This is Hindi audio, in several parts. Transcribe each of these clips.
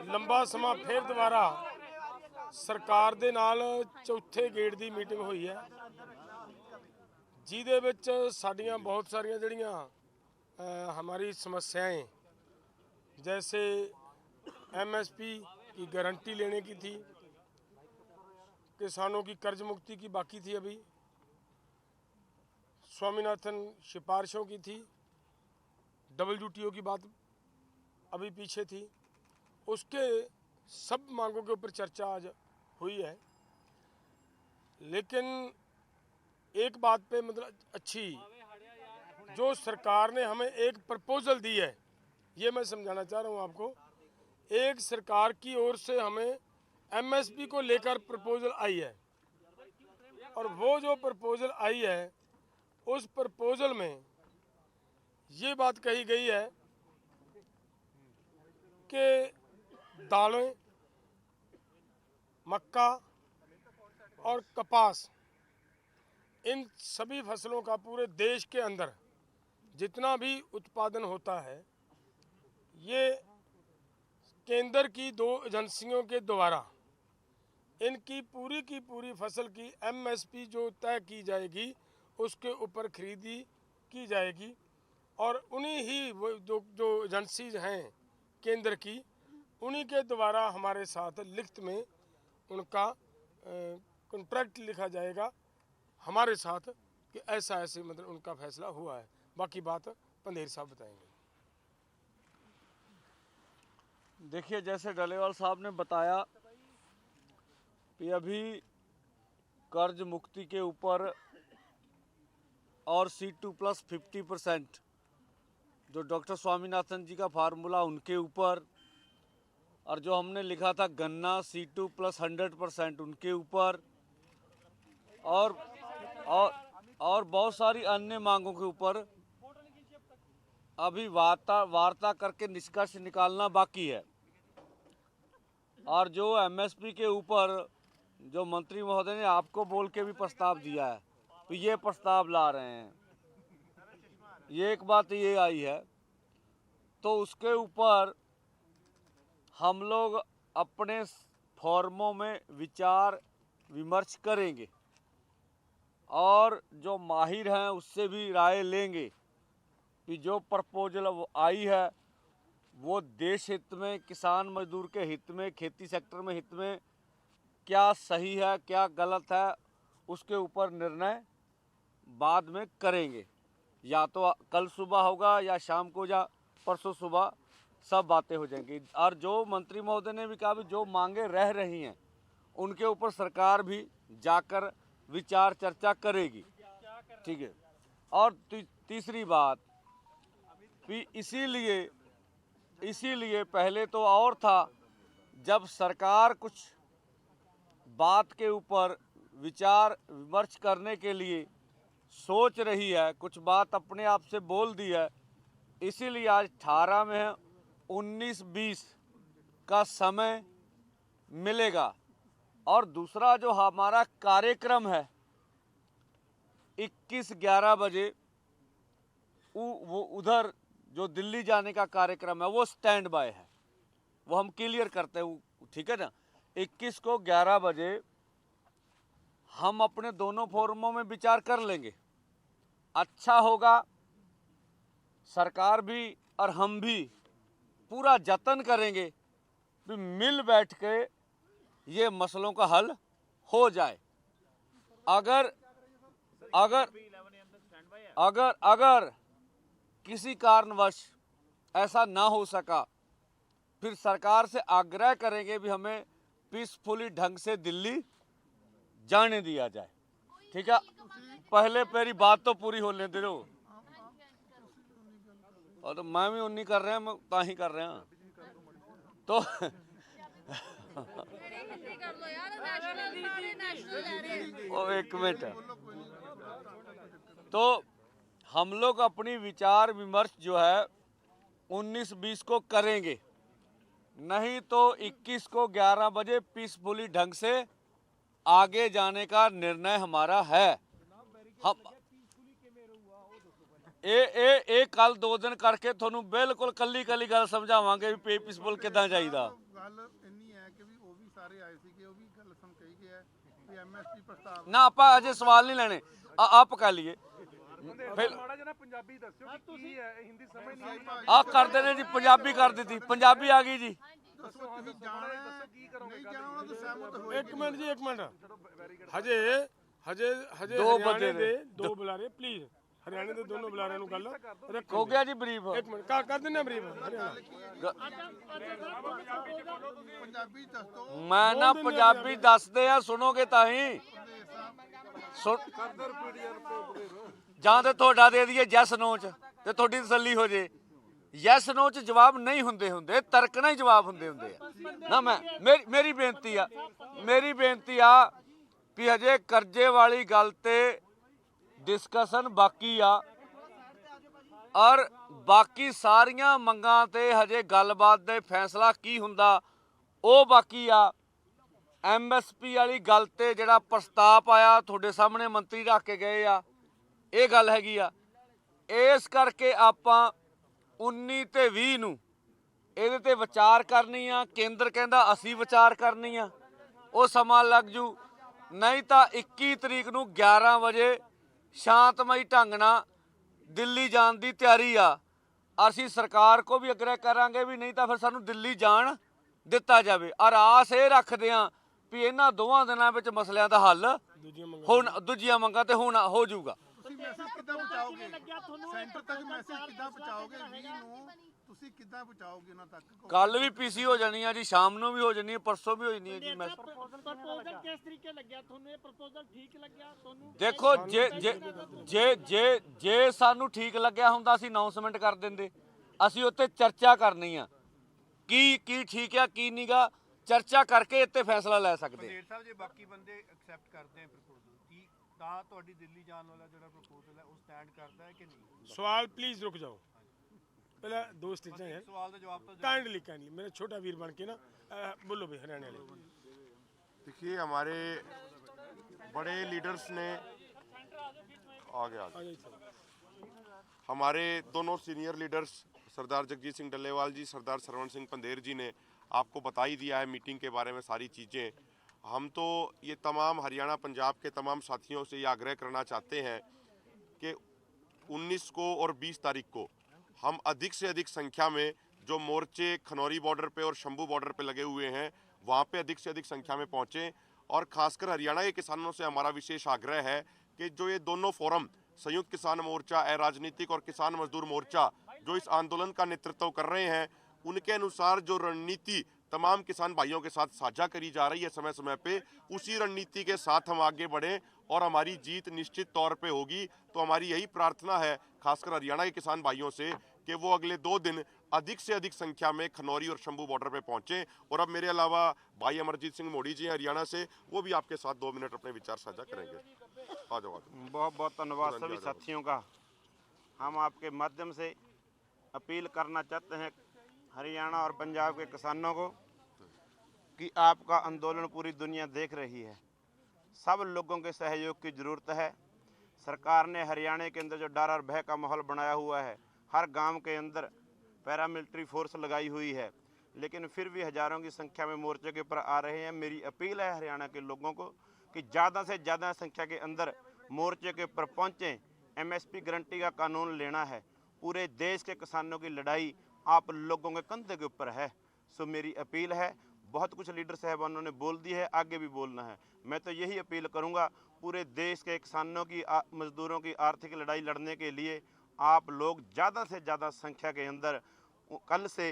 ਲੰਬਾ ਸਮਾਂ ਫਿਰ ਦੁਬਾਰਾ ਸਰਕਾਰ ਦੇ ਨਾਲ ਚੌਥੇ ਗੇੜ ਦੀ ਮੀਟਿੰਗ ਹੋਈ ਹੈ, ਜਿਹਦੇ ਵਿੱਚ ਸਾਡੀਆਂ ਬਹੁਤ ਸਾਰੀਆਂ ਜਿਹੜੀਆਂ हमारी समस्याएं, जैसे एमएसपी की गारंटी लेने की थी, किसानों की कर्ज मुक्ति की बाकी थी, अभी स्वामीनाथन सिफारिशों की थी, WTO की बात अभी पीछे थी, उसके सब मांगों के ऊपर चर्चा आज हुई है। लेकिन एक बात पे मतलब अच्छी, जो सरकार ने हमें एक प्रपोजल दी है, ये मैं समझाना चाह रहा हूँ आपको। एक सरकार की ओर से हमें एमएसपी को लेकर प्रपोजल आई है, और वो जो प्रपोजल आई है उस प्रपोजल में ये बात कही गई है कि दालें, मक्का और कपास, इन सभी फसलों का पूरे देश के अंदर जितना भी उत्पादन होता है, ये केंद्र की 2 एजेंसियों के द्वारा इनकी पूरी की पूरी फसल की एमएसपी जो तय की जाएगी उसके ऊपर खरीदी की जाएगी, और उन्हीं ही वो जो एजेंसीज हैं केंद्र की, उन्हीं के द्वारा हमारे साथ लिखित में उनका कॉन्ट्रैक्ट लिखा जाएगा हमारे साथ कि ऐसा ऐसे मतलब उनका फैसला हुआ है। बाकी बात पंधेर साहब बताएंगे। देखिए, जैसे डलेवाल साहब ने बताया कि अभी कर्ज मुक्ति के ऊपर और C2+ 50%, जो डॉक्टर स्वामीनाथन जी का फार्मूला उनके ऊपर, और जो हमने लिखा था गन्ना C2+ 100% उनके ऊपर, और बहुत सारी अन्य मांगों के ऊपर अभी वार्ता करके निष्कर्ष निकालना बाकी है। और जो एमएसपी के ऊपर जो मंत्री महोदय ने आपको बोल के भी प्रस्ताव दिया है, तो ये प्रस्ताव ला रहे हैं, ये एक बात ये आई है। तो उसके ऊपर हम लोग अपने फॉर्मों में विचार विमर्श करेंगे और जो माहिर हैं उससे भी राय लेंगे कि जो प्रपोजल आई है वो देश हित में, किसान मजदूर के हित में, खेती सेक्टर में हित में क्या सही है क्या गलत है, उसके ऊपर निर्णय बाद में करेंगे। या तो कल सुबह होगा या शाम को या परसों सुबह सब बातें हो जाएंगी। और जो मंत्री महोदय ने भी कहा भी जो मांगे रह रही हैं उनके ऊपर सरकार भी जाकर विचार चर्चा करेगी, ठीक है। और तीसरी बात भी इसीलिए पहले तो और था, जब सरकार कुछ बात के ऊपर विचार विमर्श करने के लिए सोच रही है, कुछ बात अपने आप से बोल दी है, इसीलिए आज 18 में है, 19-20 का समय मिलेगा। और दूसरा जो हमारा कार्यक्रम है 21-11 बजे वो उधर जो दिल्ली जाने का कार्यक्रम है वो स्टैंड बाय है, वो हम क्लियर करते हैं, ठीक है ना। 21 को 11 बजे हम अपने दोनों फोरमों में विचार कर लेंगे। अच्छा होगा, सरकार भी और हम भी पूरा जतन करेंगे कि मिल बैठ के ये मसलों का हल हो जाए। अगर अगर अगर अगर किसी कारणवश ऐसा ना हो सका, फिर सरकार से आग्रह करेंगे भी हमें पीसफुली ढंग से दिल्ली जाने दिया जाए, ठीक है। पहले मेरी बात तो पूरी होने दे दो। और तो मैं भी उन्हीं कर रहे हैं, मैं ताही कर रहे हैं तो ओ एक मिनट। तो हम लोग अपनी विचार विमर्श जो है 19-20 को करेंगे, नहीं तो 21 को 11 बजे पीसफुली ढंग से आगे जाने का निर्णय हमारा है। हम कल 2 दिन करके थोनू बिल्कुल कली गल समझावांगे भी पीसफुल किदां जाईदा। ਗੱਲ ਇੰਨੀ ਹੈ ਕਿ ਵੀ ਉਹ ਵੀ ਸਾਰੇ ਆਏ ਸੀਗੇ, ਉਹ ਵੀ ਗੱਲ ਸੁਣ ਕਹੀ ਗਿਆ ਵੀ ਐਮਐਸਪੀ ਪ੍ਰਸਤਾਵ ਨਾ ਆਪਾਂ ਅਜੇ ਸਵਾਲ ਨਹੀਂ ਲੈਣੇ, ਆਪ ਕਰ ਲਈਏ ਫਿਰ ਮਾੜਾ ਜਿਹਾ ਨਾ ਪੰਜਾਬੀ ਦੱਸਿਓ ਕਿ ਕੀ ਹੈ, ਹਿੰਦੀ ਸਮਝ ਨਹੀਂ ਆਈ। ਆ ਕਰਦੇ ਨੇ ਜੀ, ਪੰਜਾਬੀ ਕਰ ਦਿੱਤੀ, ਪੰਜਾਬੀ ਆ ਗਈ ਜੀ। ਦੱਸੋ ਤੁਸੀਂ ਜਾਣਾ ਕੀ ਕਰੋਗੇ, ਨਹੀਂ ਜਾਣਾ ਉਹਨਾਂ ਤੋਂ ਸਹਿਮਤ ਹੋਏ। एक मिनट जी, एक मिनट। हजे हजे हजे दो हरियाणे बजे दे ने। दो बुलारे प्लीज, हरियाणे दे दोनों बुलारे नु गल रखो। हो गया जी ब्रीफ। एक मिनट कर देना ब्रीफ हरियाणा। ਪੰਜਾਬੀ ਦੱਸ ਦਿਓ। ਮੈਂ ਨਾ ਪੰਜਾਬੀ ਦੱਸਦੇ ਆ, ਸੁਣੋਗੇ ਤਾਂ ਹੀ। ਜਾਂ ਤੇ ਤੁਹਾਡਾ ਦੇ ਦਈਏ ਯੈਸ ਨੋ ਚ ਤੇ ਤੁਹਾਡੀ ਤਸੱਲੀ ਹੋ ਜੇ। ਯੈਸ ਨੋ ਚ ਜਵਾਬ ਨਹੀਂ ਹੁੰਦੇ, ਤਰਕਣਾ ਹੀ ਜਵਾਬ ਹੁੰਦੇ ਆ ਨਾ। ਮੇਰੀ ਬੇਨਤੀ ਆ ਵੀ ਹਜੇ ਕਰਜ਼ੇ ਵਾਲੀ ਗੱਲ ਤੇ ਡਿਸਕਸ਼ਨ ਬਾਕੀ ਆ, ਔਰ ਬਾਕੀ ਸਾਰੀਆਂ ਮੰਗਾਂ ਤੇ ਹਜੇ ਗੱਲਬਾਤ ਦੇ ਫੈਸਲਾ ਕੀ ਹੁੰਦਾ ਉਹ ਬਾਕੀ ਆ। ਐਮਐਸਪੀ ਵਾਲੀ ਗੱਲ ਤੇ ਜਿਹੜਾ ਪ੍ਰਸਤਾਵ ਆਇਆ ਤੁਹਾਡੇ ਸਾਹਮਣੇ ਮੰਤਰੀ ਰੱਖ ਕੇ ਗਏ ਆ, ਇਹ ਗੱਲ ਹੈਗੀ ਆ। ਇਸ ਕਰਕੇ ਆਪਾਂ 19 ਤੇ 20 ਨੂੰ ਇਹਦੇ ਤੇ ਵਿਚਾਰ ਕਰਨੀ ਆ। ਕੇਂਦਰ ਕਹਿੰਦਾ ਅਸੀਂ ਵਿਚਾਰ ਕਰਨੀ ਆ, ਉਹ ਸਮਾਂ ਲੱਗ ਜੂ। ਨਹੀਂ ਤਾਂ 21 ਤਰੀਕ ਨੂੰ 11 ਵਜੇ ਸ਼ਾਂਤਮਈ ਢੰਗ ਨਾਲ ਦਿੱਲੀ ਜਾਣ ਦੀ ਤਿਆਰੀ ਆ। ਅਸੀਂ ਸਰਕਾਰ ਕੋ ਵੀ ਅਗਰੇ ਕਰਾਂਗੇ ਵੀ ਨਹੀਂ ਤਾਂ ਫਿਰ ਸਾਨੂੰ ਦਿੱਲੀ ਜਾਣ ਦਿੱਤਾ ਜਾਵੇ। ਔਰ ਆਸ ਇਹ ਰੱਖਦੇ ਆ ਵੀ ਇਹਨਾਂ ਦੋਵਾਂ ਦਿਨਾਂ ਵਿੱਚ ਮਸਲਿਆਂ ਦਾ ਹੱਲ ਹੁਣ ਦੂਜੀਆਂ ਮੰਗਾਂ ਤੇ ਹੁਣ ਹੋ ਜਾਊਗਾ। ਤੁਸੀਂ ਮੈਸੇਜ ਕਿੱਦਾਂ ਪਹੁੰਚਾਓਗੇ ਸੈਂਟਰ ਤੱਕ, ਮੈਸੇਜ ਕਿੱਦਾਂ ਪਹੁੰਚਾਓਗੇ 20 ਨੂੰ, ਤੁਸੀਂ ਕਿੱਦਾਂ ਪਹੁੰਚਾਓਗੇ ਉਹਨਾਂ ਤੱਕ? ਕੱਲ ਵੀ ਪੀਸੀ ਹੋ ਜਾਣੀ ਆ ਜੀ, ਸ਼ਾਮ ਨੂੰ ਵੀ ਹੋ ਜਾਣੀ ਹੈ, ਪਰਸੋਂ ਵੀ ਹੋ ਜਾਣੀ ਹੈ ਜੀ। ਮੈਂ ਪ੍ਰਪੋਜ਼ਲ ਕਿਸ ਤਰੀਕੇ ਲੱਗਿਆ ਤੁਹਾਨੂੰ? ਇਹ ਪ੍ਰਪੋਜ਼ਲ ਠੀਕ ਲੱਗਿਆ ਤੁਹਾਨੂੰ? ਦੇਖੋ ਜੇ ਸਾਨੂੰ ਠੀਕ ਲੱਗਿਆ ਹੁੰਦਾ ਅਸੀਂ ਅਨਾਉਂਸਮੈਂਟ ਕਰ ਦਿੰਦੇ। ਅਸੀਂ ਉੱਤੇ ਚਰਚਾ ਕਰਨੀ ਆ ਕੀ ਠੀਕ ਆ ਕੀ ਨਹੀਂਗਾ, ਚਰਚਾ ਕਰਕੇ ਇੱਥੇ ਫੈਸਲਾ ਲੈ ਸਕਦੇ। ਪੰਦੇਰ ਸਾਹਿਬ, ਜੇ ਬਾਕੀ ਬੰਦੇ ਐਕਸੈਪਟ ਕਰਦੇ ਆ ਪ੍ਰਪੋਜ਼ਲ, ਕੀ ਤਾਂ ਤੁਹਾਡੀ ਦਿੱਲੀ ਜਾਣ ਵਾਲਾ ਜਿਹੜਾ ਪ੍ਰਪੋਜ਼ਲ ਹੈ ਉਹ ਸਟੈਂਡ ਕਰਦਾ ਹੈ ਕਿ ਨਹੀਂ? सवाल प्लीज रुक जाओ, पहले दो स्टेज हैं सवाल का जवाब तो काइंडली मेरा छोटा वीर बन के ना बोलो भाई हरियाणा वाले। देखिए, हमारे बड़े लीडर्स ने आगे हमारे दोनों सीनियर लीडर्स सरदार जगजीत सिंह डल्लेवाल जी, सरदार सरवण सिंह पंदेर जी ने आपको बता ही दिया है मीटिंग के बारे में सारी चीज़ें। हम तो ये तमाम हरियाणा पंजाब के तमाम साथियों से ये आग्रह करना चाहते हैं कि 19 को और 20 तारीख को हम अधिक से अधिक संख्या में जो मोर्चे खनौरी बॉर्डर पे और शंभू बॉर्डर पे लगे हुए हैं वहाँ पे अधिक से अधिक संख्या में पहुँचें। और ख़ासकर हरियाणा के किसानों से हमारा विशेष आग्रह है कि जो ये दोनों फोरम संयुक्त किसान मोर्चा, अराजनीतिक और किसान मजदूर मोर्चा जो इस आंदोलन का नेतृत्व कर रहे हैं, उनके अनुसार जो रणनीति तमाम किसान भाइयों के साथ साझा करी जा रही है समय समय पे, उसी रणनीति के साथ हम आगे बढ़ें और हमारी जीत निश्चित तौर पे होगी। तो हमारी यही प्रार्थना है खासकर हरियाणा के किसान भाइयों से कि वो अगले 2 दिन अधिक से अधिक संख्या में खनौरी और शंभू बॉर्डर पे पहुंचें। और अब मेरे अलावा भाई अमरजीत सिंह मोड़ी जी हरियाणा से, वो भी आपके साथ 2 मिनट अपने विचार साझा करेंगे। आ जाओ। बहुत बहुत धन्यवाद सभी साथियों का। हम आपके माध्यम से अपील करना चाहते हैं हरियाणा और पंजाब के किसानों को कि आपका आंदोलन पूरी दुनिया देख रही है। सब लोगों के सहयोग की ज़रूरत है। सरकार ने हरियाणा के अंदर जो डर और भय का माहौल बनाया हुआ है, हर गांव के अंदर पैरामिलिट्री फोर्स लगाई हुई है, लेकिन फिर भी हज़ारों की संख्या में मोर्चे के ऊपर आ रहे हैं। मेरी अपील है हरियाणा के लोगों को कि ज़्यादा से ज़्यादा संख्या के अंदर मोर्चे के ऊपर पहुँचें। एमएसपी गारंटी का कानून लेना है। पूरे देश के किसानों की लड़ाई आप लोगों के कंधे के ऊपर है। सो मेरी अपील है, बहुत कुछ लीडर साहबानों ने बोल दी है, आगे भी बोलना है। मैं तो यही अपील करूंगा, पूरे देश के किसानों की मजदूरों की आर्थिक लड़ाई लड़ने के लिए आप लोग ज़्यादा से ज़्यादा संख्या के अंदर कल से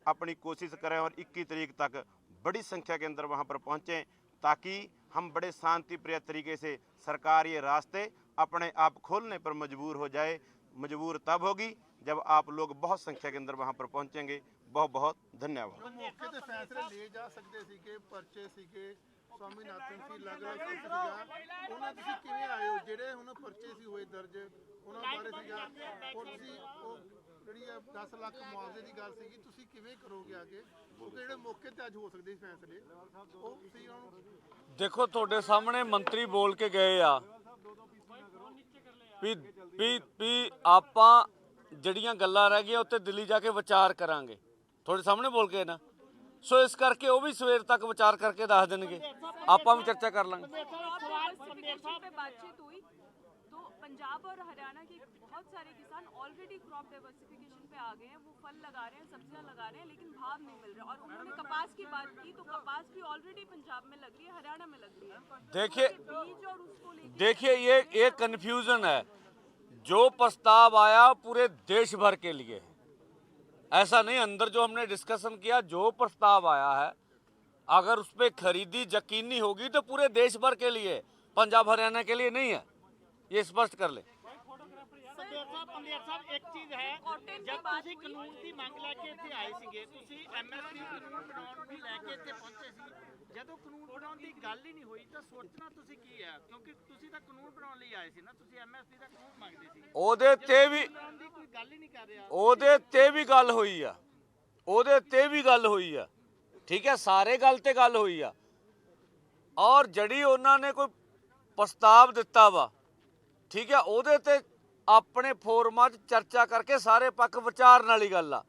अपनी कोशिश करें और 21 तारीख तक बड़ी संख्या के अंदर वहां पर पहुंचें, ताकि हम बड़े शांति प्रिय तरीके से सरकार ये रास्ते अपने आप खोलने पर मजबूर हो जाए। मजबूर तब होगी जब आप लोग बहुत संख्या के अंदर वहां पर पहुंचेंगे। बहुत बहुत धन्यवाद। ਮੌਕੇ ਤੇ ਫੈਸਲੇ ਲਏ ਜਾ ਸਕਦੇ ਸੀਗੇ, ਪਰਚੇ ਸੀਗੇ, ਸਵਾਮੀਨਾਥਨ ਸੀ, ਅਲੱਗ-ਅਲੱਗ ਸੀਗਾ, ਉਹਨਾਂ ਤੁਸੀਂ ਕਿਵੇਂ ਆਏ ਹੋ? ਜਿਹੜੇ ਹੁਣ ਪਰਚੇ ਸੀ ਹੋਏ ਦਰਜ, ਉਹਨਾਂ ਬਾਰੇ ਸੀਗਾ, ਔਰ ਤੁਸੀਂ ਉਹ ਜਿਹੜੀ 10 ਲੱਖ ਮੁਆਵਜ਼ੇ ਦੀ ਗੱਲ ਸੀਗੀ, ਤੁਸੀਂ ਕਿਵੇਂ ਕਰੋਗੇ ਅੱਗੇ? ਕਿਉਂਕਿ ਜਿਹੜੇ ਮੌਕੇ ਤੇ ਅੱਜ ਹੋ ਸਕਦੇ ਸੀ ਫੈਸਲੇ, ਉਹ ਤੁਸੀਂ ਦੇਖੋ ਤੁਹਾਡੇ ਸਾਹਮਣੇ ਮੰਤਰੀ ਬੋਲ ਕੇ ਗਏ ਆ ਵੀ ਆਪਾਂ ਜਿਹੜੀਆਂ ਗੱਲਾਂ ਰਹਿ ਗਈਆਂ ਉੱਤੇ ਦਿੱਲੀ ਜਾ ਕੇ ਵਿਚਾਰ ਕਰਾਂਗੇ। ਤੁਹਾਡੇ ਸਾਹਮਣੇ ਬੋਲ ਕੇ ਨਾ ਸੋ ਇਸ ਕਰਕੇ ਉਹ ਵੀ ਸਵੇਰ ਤੱਕ ਵਿਚਾਰ ਕਰਕੇ ਦੱਸ ਦੇਣਗੇ, ਆਪਾਂ ਵੀ ਚਰਚਾ ਕਰ ਲਾਂਗੇ। पे बातचीत हुई तो पंजाब और हरियाणा के बहुत सारे किसान ऑलरेडी क्रॉप डाइवर्सिफिकेशन पे आ गए हैं, वो फल लगा रहे हैं, सब्जियां लगा रहे हैं, लेकिन भाव नहीं मिल रहा। और उन्होंने कपास की बात की तो कपास भी ऑलरेडी पंजाब में लग रही है, हरियाणा में लग रही है। देखिए बीज और उसको लेके देखिए ये कन्फ्यूजन है। जो प्रस्ताव आया पूरे देश भर के लिए, ऐसा नहीं अंदर जो हमने डिस्कशन किया, जो प्रस्ताव आया है अगर उस पर खरीदी यकीनी होगी तो पूरे देश भर के लिए, पंजाब हरियाणा के लिए नहीं है, ये स्पष्ट कर ले। ਪੰਦੇਰ ਸਾਹਿਬ ਇੱਕ ਚੀਜ਼ ਹੈ, ਜਦ ਤੁਸੀਂ ਕਾਨੂੰਨ ਦੀ ਮੰਗ ਲੈ ਕੇ ਇੱਥੇ ਆਏ ਸੀਗੇ, ਤੁਸੀਂ ਐਮਐਸਪੀ ਕਾਨੂੰਨ ਬਣਾਉਣ ਨੂੰ ਲੈ ਕੇ ਇੱਥੇ ਪਹੁੰਚੇ ਸੀ, ਜਦੋਂ ਕਾਨੂੰਨ ਬਣਾਉਣ ਦੀ ਗੱਲ ਹੀ ਨਹੀਂ ਹੋਈ ਤਾਂ ਸੋਚਣਾ ਤੁਸੀਂ ਕੀ ਹੈ? ਕਿਉਂਕਿ ਤੁਸੀਂ ਤਾਂ ਕਾਨੂੰਨ ਬਣਾਉਣ ਲਈ ਆਏ ਸੀ ਨਾ, ਤੁਸੀਂ ਐਮਐਸਪੀ ਦਾ ਕਾਨੂੰਨ ਮੰਗਦੇ ਸੀ। ਉਹਦੇ ਤੇ ਵੀ ਬਣਾਉਣ ਦੀ ਕੋਈ ਗੱਲ ਹੀ ਨਹੀਂ ਕਰ ਰਿਹਾ। ਉਹਦੇ ਤੇ ਵੀ ਗੱਲ ਹੋਈ ਆ, ਉਹਦੇ ਤੇ ਵੀ ਗੱਲ ਹੋਈ ਆ, ਠੀਕ ਹੈ, ਸਾਰੇ ਗੱਲ ਤੇ ਗੱਲ ਹੋਈ ਆ। ਔਰ ਜਿਹੜੀ ਉਹਨਾਂ ਨੇ ਕੋਈ ਪ੍ਰਸਤਾਵ ਦਿੱਤਾ ਵਾ, ਠੀਕ ਹੈ, ਉਹਦੇ ਤੇ ਆਪਣੇ ਫੋਰਮਾਂ 'ਚ ਚਰਚਾ ਕਰਕੇ ਸਾਰੇ ਪੱਖ ਵਿਚਾਰਨ ਵਾਲੀ ਗੱਲ ਆ।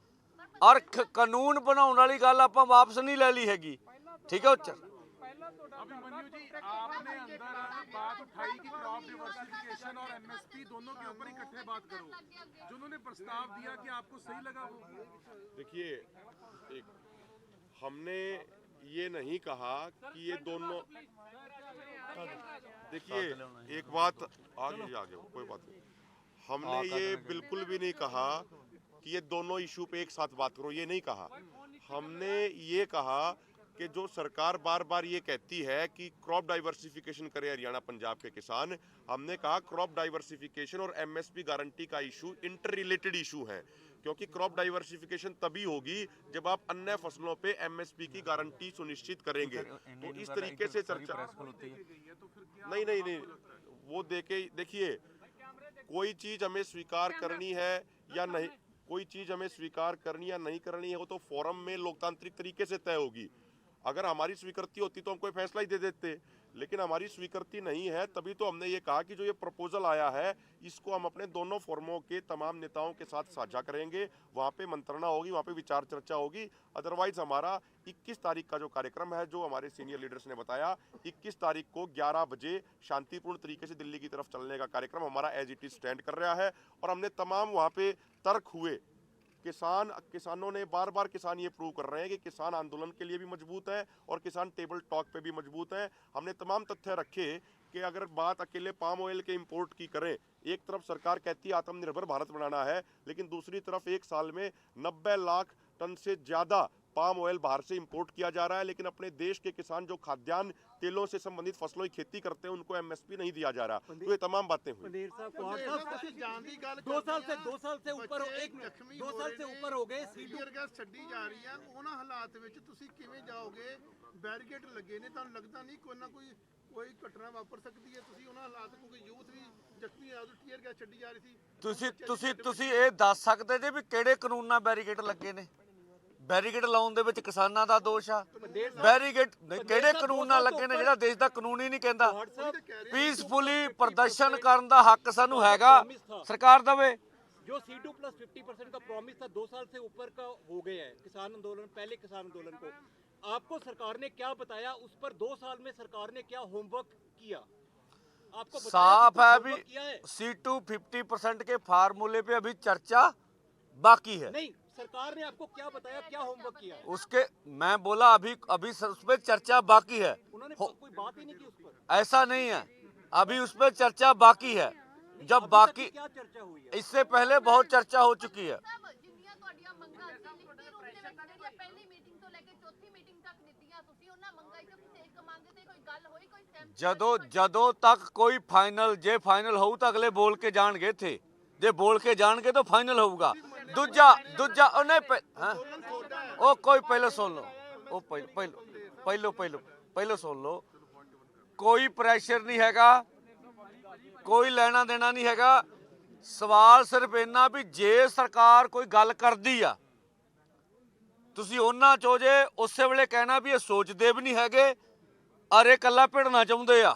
ਔਰ ਕਾਨੂੰਨ ਬਣਾਉਣ ਵਾਲੀ ਗੱਲ ਆਪਾਂ ਵਾਪਸ ਨਹੀਂ ਲੈ ਲਈ ਹੈਗੀ, ठीक है। अभिमन्यु जी, आपने अंदर बात उठाई कि क्रॉप डाइवर्सिफिकेशन और एमएसपी दोनों के ऊपर इकट्ठे बात करो, जो उन्होंने प्रस्ताव दिया कि आपको सही लगा वो? देखिए, हमने ये नहीं कहा कि ये दोनों, देखिए एक बात आगे कोई बात नहीं, हमने ये बिल्कुल भी नहीं कहा कि ये दोनों इशू पे एक साथ बात करो, ये नहीं कहा। हमने ये कहा कि जो सरकार बार बार ये कहती है कि क्रॉप डाइवर्सिफिकेशन करे हरियाणा पंजाब के किसान, हमने कहा क्रॉप डाइवर्सिफिकेशन और एमएसपी गारंटी का इशू इंटर रिलेटेड इशू है, क्योंकि क्रॉप डाइवर्सिफिकेशन तभी होगी जब आप अन्य फसलों पे एमएसपी की गारंटी सुनिश्चित करेंगे। तो इस तरीके से चर्चा नहीं, वो देखिए कोई चीज हमें स्वीकार करनी है या नहीं, कोई चीज हमें स्वीकार करनी या नहीं करनी है वो तो फोरम में लोकतांत्रिक तरीके से तय होगी। अगर हमारी स्वीकृति होती तो हम कोई फैसला ही दे देते, लेकिन हमारी स्वीकृति नहीं है, तभी तो हमने ये कहा कि जो ये प्रपोजल आया है इसको हम अपने दोनों फोरमों के तमाम नेताओं के साथ साझा करेंगे, वहाँ पे मंत्रणा होगी, वहाँ पे विचार चर्चा होगी। अदरवाइज हमारा 21 तारीख का जो कार्यक्रम है, जो हमारे सीनियर लीडर्स ने बताया, 21 तारीख को 11 बजे शांतिपूर्ण तरीके से दिल्ली की तरफ चलने का कार्यक्रम हमारा एज इट इज स्टैंड कर रहा है। और हमने तमाम वहाँ पे तर्क हुए, किसानों ने बार बार किसान ये प्रूव कर रहे हैं कि किसान आंदोलन के लिए भी मजबूत है और किसान टेबल टॉक पे भी मजबूत है। हमने तमाम तथ्य रखे कि अगर बात अकेले पाम ऑयल के इंपोर्ट की करें, एक तरफ सरकार कहती है आत्मनिर्भर भारत बनाना है, लेकिन दूसरी तरफ एक साल में 90 लाख टन से ज़्यादा पाम ऑयल बाहर से इंपोर्ट किया जा रहा है, लेकिन अपने देश के किसान जो खाद्यान्न तेलों से संबंधित फसलों की खेती करते हैं उनको एमएसपी नहीं दिया जा रहा। तो ये तमाम बातें हुई। 2 साल से ऊपर हो गए, ਸੀਨੀਅਰ ਗੈਸ ਛੱਡੀ ਜਾ ਰਹੀ ਹੈ, ਉਹਨਾਂ ਹਾਲਾਤ ਵਿੱਚ ਤੁਸੀਂ ਕਿਵੇਂ ਜਾਓਗੇ? ਬੈਰੀਕੇਡ ਲੱਗੇ ਨੇ, ਤੁਹਾਨੂੰ ਲੱਗਦਾ ਨਹੀਂ ਕੋਈ ਨਾ ਕੋਈ ਘਟਨਾ ਵਾਪਰ ਸਕਦੀ ਹੈ? ਤੁਸੀਂ ਉਹਨਾਂ ਹਾਲਾਤ, ਕਿਉਂਕਿ ਯੂਥ ਵੀ ਜ਼ਖਮੀ ਹੋਇਆ, ਉਦੋਂ ਟੀਅਰ ਗੈਸ ਛੱਡੀ ਜਾ ਰਹੀ ਸੀ। ਤੁਸੀਂ ਇਹ ਦੱਸ ਸਕਦੇ ਜੇ ਵੀ ਕਿਹੜੇ ਕਾਨੂੰਨ ਨਾਲ ਬੈਰੀਕੇਡ ਲੱਗੇ ਨੇ? ਬੈਰੀਕੇਡ ਲਾਉਣ ਦੇ ਵਿੱਚ ਕਿਸਾਨਾਂ ਦਾ ਦੋਸ਼ ਆ? ਬੈਰੀਕੇਡ ਕਿਹੜੇ ਕਾਨੂੰਨ ਨਾਲ ਲੱਗੇ ਨੇ ਜਿਹੜਾ ਦੇਸ਼ ਦਾ ਕਾਨੂੰਨ ਹੀ ਨਹੀਂ ਕਹਿੰਦਾ? ਪੀਸਫੁਲੀ ਪ੍ਰਦਰਸ਼ਨ ਕਰਨ ਦਾ ਹੱਕ ਸਾਨੂੰ ਹੈਗਾ, ਸਰਕਾਰ ਦੇਵੇ। जो C2 प्लस 50% का प्रॉमिस था 2 साल से ऊपर का हो गया है किसान आंदोलन, पहले किसान आंदोलन को आपको सरकार ने क्या बताया? उस पर 2 साल में सरकार ने क्या होमवर्क किया? आपको साफ है अभी C2 50% के फार्मूले पे अभी चर्चा बाकी है। नहीं, सरकार ने आपको क्या बताया, क्या होमवर्क किया? उसके मैं बोला अभी उस पर चर्चा बाकी है। उन्होंने कोई बात ही नहीं की उस पर। ऐसा नहीं है, अभी उस पर चर्चा बाकी है। जब बाकी क्या चर्चा हुई है? इससे पहले बहुत चर्चा हो चुकी है। ਜਦੋਂ ਤੱਕ ਕੋਈ ਫਾਈਨਲ, ਜੇ ਫਾਈਨਲ ਹੋਊ ਤਾਂ ਅਗਲੇ ਬੋਲ ਕੇ ਜਾਣਗੇ ਇੱਥੇ, ਜੇ ਬੋਲ ਕੇ ਜਾਣਗੇ ਤਾਂ ਫਾਈਨਲ ਹੋਊਗਾ। ਦੂਜਾ ਉਹ ਨਹੀਂ, ਉਹ ਕੋਈ ਪਹਿਲਾਂ ਸੁਣ ਲਓ, ਉਹ ਪਹਿਲਾਂ ਸੁਣ ਲਓ। ਕੋਈ ਪ੍ਰੈਸ਼ਰ ਨਹੀਂ ਹੈਗਾ, ਕੋਈ ਲੈਣਾ ਦੇਣਾ ਨਹੀਂ ਹੈਗਾ। ਸਵਾਲ ਸਿਰਫ ਇੰਨਾ ਵੀ ਜੇ ਸਰਕਾਰ ਕੋਈ ਗੱਲ ਕਰਦੀ ਆ, ਤੁਸੀਂ ਉਹਨਾਂ ਚੋਂ ਜੇ ਉਸੇ ਵੇਲੇ ਕਹਿਣਾ ਵੀ ਇਹ ਸੋਚਦੇ ਵੀ ਨਹੀਂ ਹੈਗੇ, ਅਰੇ ਕੱਲਾ ਭਿੜਨਾ ਚਾਹੁੰਦੇ ਆ,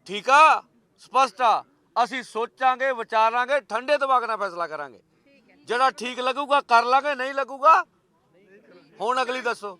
ਠੀਕ ਆ, ਸਪਸ਼ਟ ਆ। ਅਸੀਂ ਸੋਚਾਂਗੇ, ਵਿਚਾਰਾਂਗੇ, ਠੰਡੇ ਦਿਮਾਗ ਨਾਲ ਫੈਸਲਾ ਕਰਾਂਗੇ। ਜਿਹੜਾ ਠੀਕ ਲੱਗੂਗਾ ਕਰ ਲਾਂਗੇ, ਨਹੀਂ ਲੱਗੂਗਾ ਹੁਣ ਅਗਲੀ ਦੱਸੋ।